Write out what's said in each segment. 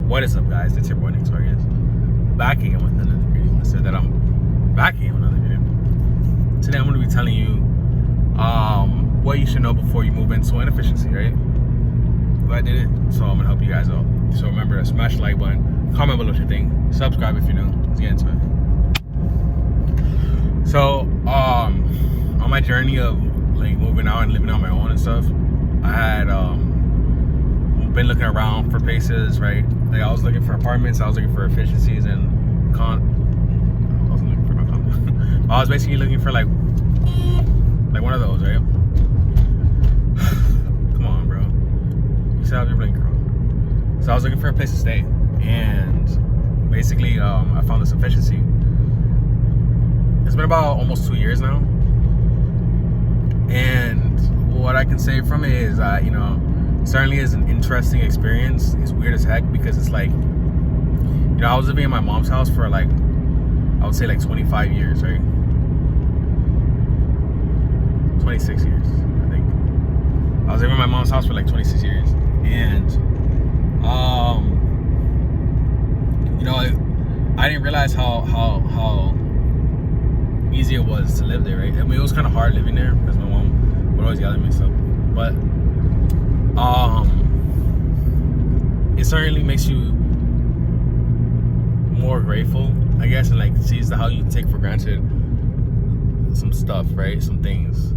What is up, guys? It's your boy Torius, back again with another video. I said that I'm back again with another video. Today I'm going to be telling you what you should know before you move into inefficiency, right? But I did it, so I'm going to help you guys out. So remember to smash the like button, comment below what you think, subscribe if you're new. Let's get into it. So on my journey of like moving out and living on my own and stuff, I had been looking around for places, right? Like I was looking for apartments, I was looking for efficiencies and I wasn't looking for no condo. I was basically looking for like one of those, right? Come on, bro. You said I was blinking wrong. So I was looking for a place to stay, and basically I found this efficiency. It's been about almost 2 years now, and what I can say from it is that, you know, certainly is an interesting experience. It's weird as heck because it's like, you know, I was living in my mom's house for like, I would say like 25 years, right? 26 years, I think. I was living in my mom's house for like 26 years. And, you know, I didn't realize how easy it was to live there, right? I mean, it was kind of hard living there because my mom would always yell at me and stuff. But it certainly makes you more grateful, I guess, and like sees how you take for granted some stuff, right? Some things.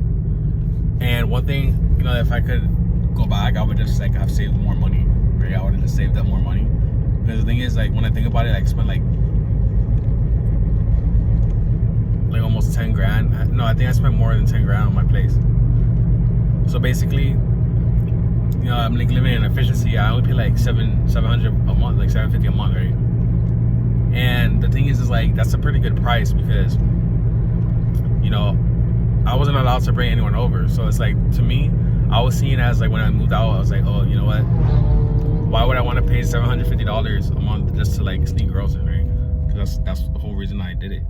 And one thing, you know, if I could go back, I would just like have saved more money, right? I would have just saved up more money. Because the thing is, like, when I think about it, I spent like almost 10 grand. No, I think I spent more than 10 grand on my place. So basically, you know, I'm like living in efficiency. I only pay like $700 a month, like $750 a month, right? And the thing is like that's a pretty good price because, you know, I wasn't allowed to bring anyone over. So it's like, to me, I was seeing it as like when I moved out, I was like, oh, you know what? Why would I want to pay $750 a month just to like sneak girls in, right? Because that's the whole reason I did it.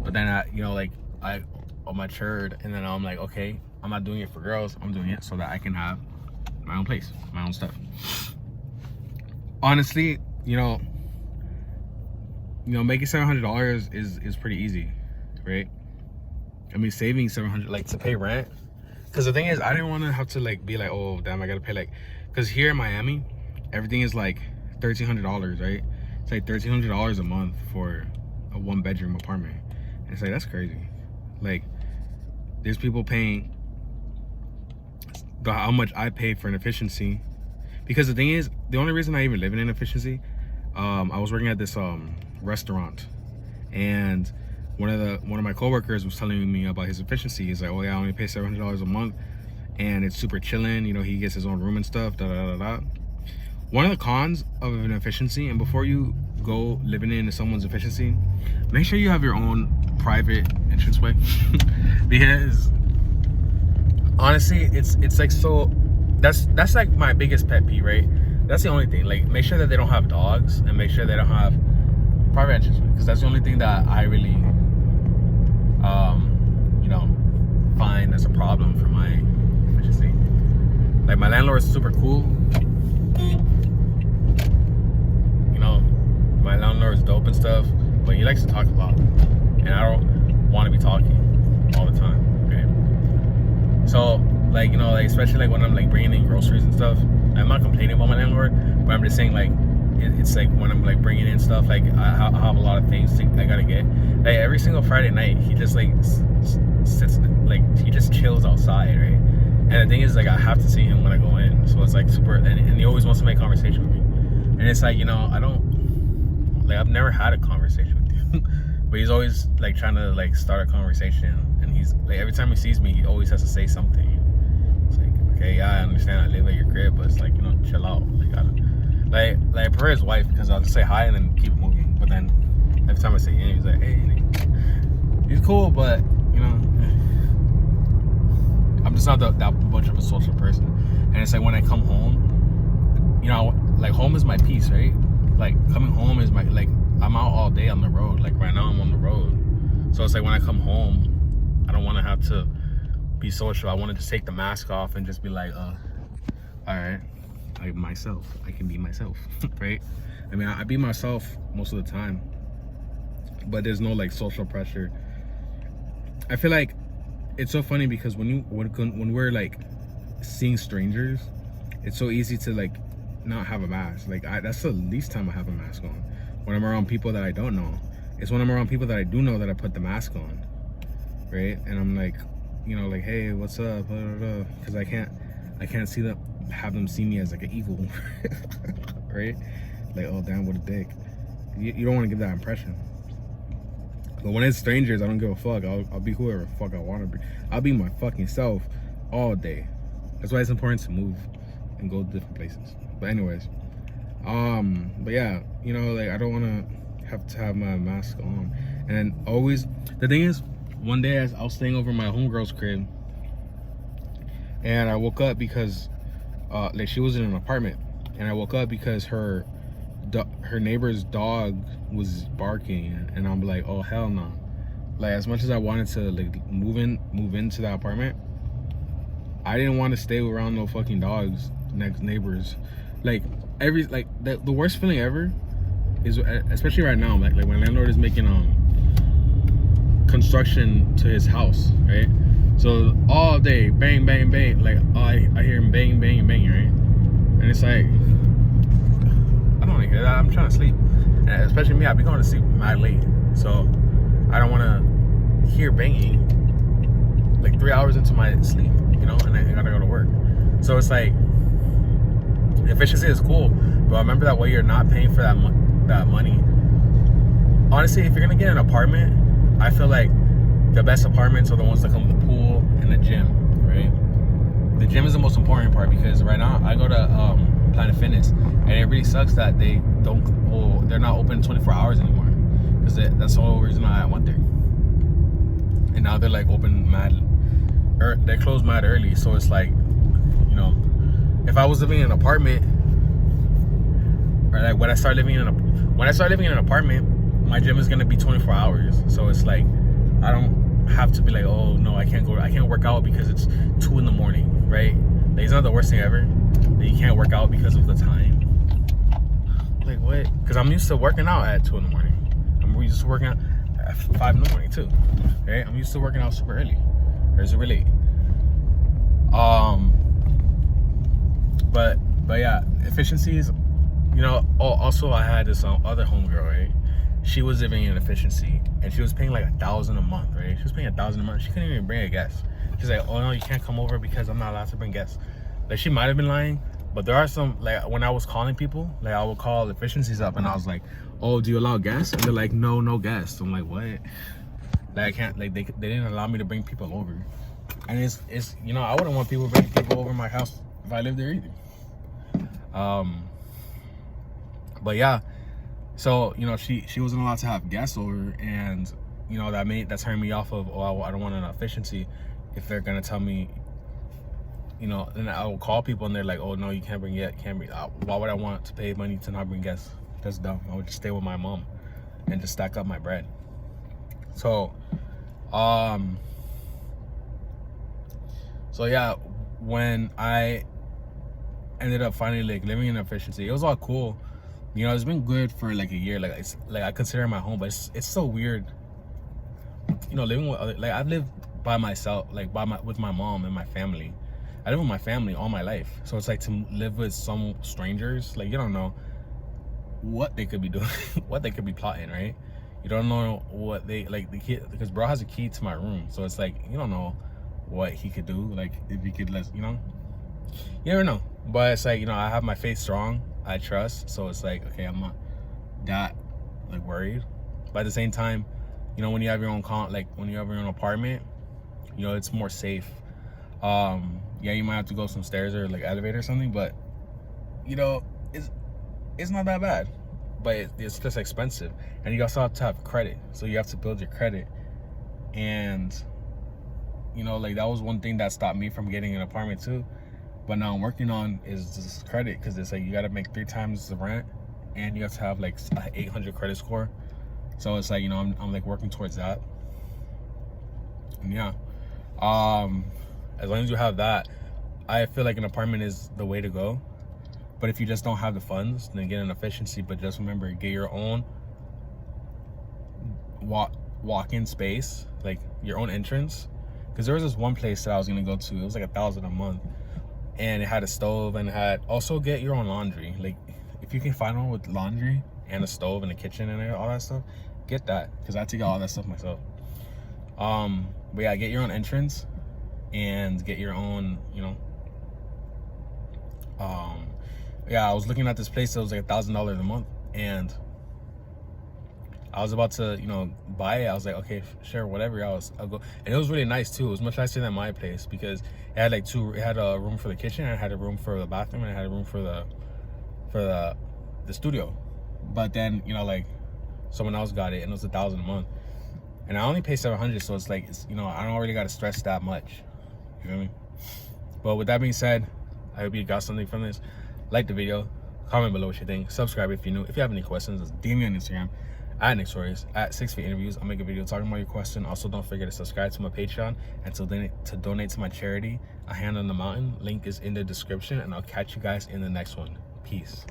But then you know, like I matured, and then I'm like, okay, I'm not doing it for girls. I'm doing it so that I can have my own place, my own stuff. Honestly, you know, making $700 is pretty easy, right? I mean, saving $700 like to pay rent, because the thing is, I didn't want to have to like be like, oh damn, I gotta pay, like, because here in Miami, everything is like $1,300, right? It's like $1,300 a month for a 1-bedroom apartment. And it's like, that's crazy. Like, there's people paying how much I pay for an efficiency. Because the thing is, the only reason I even live in an efficiency, I was working at this restaurant, and one of my coworkers was telling me about his efficiency. He's like, oh yeah, I only pay $700 a month, and it's super chilling, you know, he gets his own room and stuff, da da da da. One of the cons of an efficiency, and before you go living into someone's efficiency, make sure you have your own private entranceway. Because honestly, it's like, so that's like my biggest pet peeve, right? That's the only thing. Like, make sure that they don't have dogs, and make sure they don't have private entranceway, because that's the only thing that I really you know, find as a problem for my efficiency. Like, my landlord is super cool, you know, my landlord is dope and stuff, but he likes to talk a lot, and I don't want to be talking all the time, okay? So, like, you know, like, especially like when I'm like bringing in groceries and stuff, I'm not complaining about my landlord, but I'm just saying, like, it's like when I'm like bringing in stuff, like I have a lot of things I gotta get. Like, every single Friday night, he just like sits, like, he just chills outside, right? And the thing is, like, I have to see him when I go in, so it's like super, and he always wants to make conversation with me, and it's like, you know, I don't, like, I've never had a conversation with you. But he's always like trying to like start a conversation, and he's like, every time he sees me, he always has to say something. It's like, okay, yeah, I understand I live at your crib, but it's like, you know, chill out. Like, I prefer his wife, because I'll just say hi and then keep moving. But then every time I say him, he's like, hey, he's cool, but, you know, I'm just not that much of a social person. And it's like when I come home, you know, like, home is my peace, right? Like, coming home is my, like, I'm out all day on the road. Like, right now I'm on the road. So it's like when I come home, I don't want to have to be social. I want to just take the mask off and just be like, all right, I can be myself, right? I mean, I be myself most of the time, but there's no like social pressure. I feel like it's so funny because when we're like seeing strangers, it's so easy to like not have a mask. Like that's the least time I have a mask on. When I'm around people that I don't know, it's when I'm around people that I do know that I put the mask on, right? And I'm like, you know, like, hey, what's up? Because I can't see them, have them see me as like an evil, right? Like, oh damn, what a dick. You don't want to give that impression. But when it's strangers, I don't give a fuck. I'll be whoever the fuck I want to be. I'll be my fucking self all day. That's why it's important to move and go to different places. But anyways, but yeah, you know, like I don't want to have my mask on. And then always, the thing is, one day I was staying over my homegirl's crib, and I woke up because like she was in an apartment, and I woke up because her neighbor's dog was barking, and I'm like, oh hell no. Like, as much as I wanted to like move into that apartment, I didn't want to stay around no fucking dogs, next neighbors. Like the worst feeling ever is, especially right now, like my landlord is making construction to his house, right? So all day, bang bang bang, like I hear him bang bang bang, right? And it's like, I don't want to hear that. I'm trying to sleep, and especially me, I be going to sleep mad late, so I don't want to hear banging like 3 hours into my sleep, you know, and I gotta go to work. So it's like, efficiency is cool, but remember that way you're not paying for that money. Honestly, if you're gonna get an apartment, I feel like the best apartments are the ones that come with the pool and the gym, right? The gym is the most important part, because right now I go to Planet Fitness, and it really sucks that they're not open 24 hours anymore, because that's the whole reason I went there. And now they're like open mad, or they're closed mad early. So it's like, you know, if I was living in an apartment, or like when I start living in an apartment, my gym is gonna be 24 hours. So it's like, I don't have to be like, oh no, I can't work out because it's 2 a.m, right? Like, it's not the worst thing ever that you can't work out because of the time. Like, what? Because I'm used to working out at 2 a.m. I'm used to working out at 5 a.m. too, right? I'm used to working out super early, or super late. But yeah, efficiencies, you know. Also, I had this other homegirl, right? She was living in efficiency, and she was paying like $1,000 a month, right? She was paying $1,000 a month. She couldn't even bring a guest. She's like, oh no, you can't come over because I'm not allowed to bring guests. Like, she might have been lying, but there are some, like, when I was calling people, like I would call efficiencies up, and I was like, oh, do you allow guests? And they're like, no guests. I'm like, what? Like, I can't, like, they didn't allow me to bring people over. And it's you know, I wouldn't want people bringing people over my house if I lived there either. But yeah, so, you know, she wasn't allowed to have guests over, and, you know, that turned me off of, oh, I don't want an efficiency if they're gonna tell me, you know. Then I will call people, and they're like, oh no, you can't bring why would I want to pay money to not bring guests? That's dumb. I would just stay with my mom and just stack up my bread. So yeah, when I ended up finally like living in efficiency, it was all cool. You know, it's been good for like a year. Like, it's like I consider it my home, but it's so weird, you know, living with other, like, I've lived by myself, like with my mom and my family. I live with my family all my life, so it's like to live with some strangers, like, you don't know what they could be doing, what they could be plotting, right? You don't know what they, like, the kid, because bro has a key to my room, so it's like, you don't know what he could do, like, if he could you know, you never know. But it's like, you know, I have my faith strong, I trust, so it's like, okay, I'm not that like worried. But at the same time, you know, when you have your own when you have your own apartment, you know, it's more safe. Yeah, you might have to go some stairs or like elevator or something, but, you know, it's not that bad. But it's just expensive, and you also have to have credit, so you have to build your credit. And, you know, like, that was one thing that stopped me from getting an apartment too. But now I'm working on is this credit, because it's like you got to make 3 times the rent, and you have to have like 800 credit score. So it's like, you know, I'm like working towards that. And yeah, as long as you have that, I feel like an apartment is the way to go. But if you just don't have the funds, then get an efficiency. But just remember, get your own walk-in space, like your own entrance. Because there was this one place that I was gonna go to. It was like $1,000 a month, and it had a stove and it had also get your own laundry. Like if you can find one with laundry and a stove and a kitchen and all that stuff, get that. Because I take all that stuff myself. But yeah, get your own entrance and get your own, you know. Yeah, I was looking at this place that was like $1,000 a month, and I was about to, you know, buy it. I was like, okay, sure, whatever. I'll go, and it was really nice too. It was much nicer than my place because it had like it had a room for the kitchen, and it had a room for the bathroom, and it had a room for the studio. But then, you know, like someone else got it, and it was $1,000 a month, and I only pay $700, so it's like, you know, I don't really got to stress that much. You know what I mean? But with that being said, I hope you got something from this. Like the video, comment below what you think, subscribe if you're new. If you have any questions, just DM me on Instagram at Torius at 6 Feet Interviews. I'll make a video talking about your question. Also, don't forget to subscribe to my Patreon and to donate to my charity, A Hand on the Mountain. Link is in the description, and I'll catch you guys in the next one. Peace.